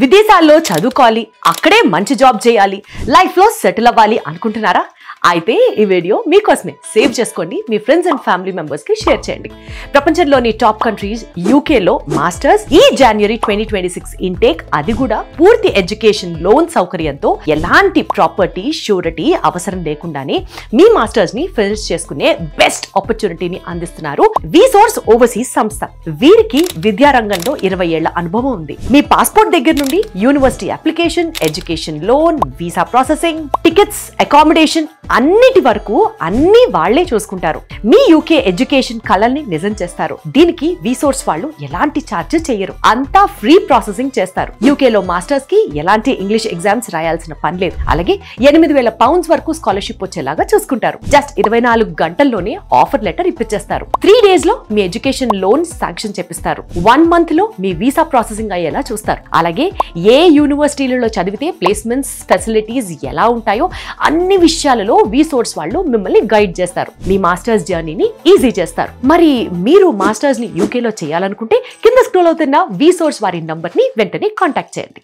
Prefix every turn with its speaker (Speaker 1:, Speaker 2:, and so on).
Speaker 1: విదేశాల్లో చదువుకోవాలి, అక్కడే మంచి జాబ్ చేయాలి, లైఫ్లో సెటిల్ అవ్వాలి అనుకుంటున్నారా? అయితే ఈ వీడియో మీకోసమే. సేవ్ చేసుకోండి, మీ ఫ్రెండ్స్ అండ్ ఫ్యామిలీ మెంబర్స్ కి షేర్ చేయండి. ప్రపంచంలోని టాప్ కంట్రీస్ యూకేలో మాస్టర్స్ ఈ జనవరి 2026 ఇంటేక్, అది కూడా పూర్తి ఎడ్యుకేషన్ లోన్ సౌకర్యంతో ఎలాంటి ప్రాపర్టీ షూరిటీ అవసరం లేకుండానే మీ మాస్టర్స్ ని ఫినిష్ చేసుకునే బెస్ట్ ఆపర్చునిటీని అందిస్తున్నారు విసోర్స్ ఓవర్సీస్ సంస్థ. వీరికి విద్యారంగంలో 20 ఏళ్ల అనుభవం ఉంది. మీ పాస్పోర్ట్ దగ్గర నుండి university application, education loan, visa processing, tickets, accommodation అన్నిటి వరకు అన్ని వాళ్లే చూసుకుంటారు. మీ యూకే ఎడ్యుకేషన్ కలల్ని నిజం చేస్తారు. దీనికి విసోర్స్ వాళ్ళు ఎలాంటి ఛార్జెస్ చేయరు, అంతా ఫ్రీ ప్రాసెసింగ్ చేస్తారు. యూకేలో మాస్టర్స్ కి ఎలాంటి ఇంగ్లీష్ ఎగ్జామ్స్ రాయాల్సిన పని లేదు. అలాగే 8,000 పౌండ్స్ వరకు స్కాలర్షిప్ వచ్చేలాగా చూసుకుంటారు. జస్ట్ 24 గంటల్లోనే ఆఫర్ లెటర్ ఇప్పించేస్తారు. 3 days లో మీ ఎడ్యుకేషన్ లోన్ శాంక్షన్ చేపిస్తారు. 1 month లో మీ వీసా ప్రాసెసింగ్ అయ్యేలా చూస్తారు. అలాగే ఏ యూనివర్సిటీలలో చదివితే ప్లేస్మెంట్స్ ఫెసిలిటీస్ ఎలా ఉంటాయో అన్ని విషయాలలో విసోర్స్ వాళ్ళు మిమ్మల్ని గైడ్ చేస్తారు. మీ మాస్టర్స్ జర్నీని ఈజీ చేస్తారు. మరి మీరు మాస్టర్స్ ని యూకేలో చేయాలనుకుంటే కింద స్క్రోల్ అవుతున్న విసోర్స్ వారి నంబర్ ని వెంటనే కాంటాక్ట్ చేయండి.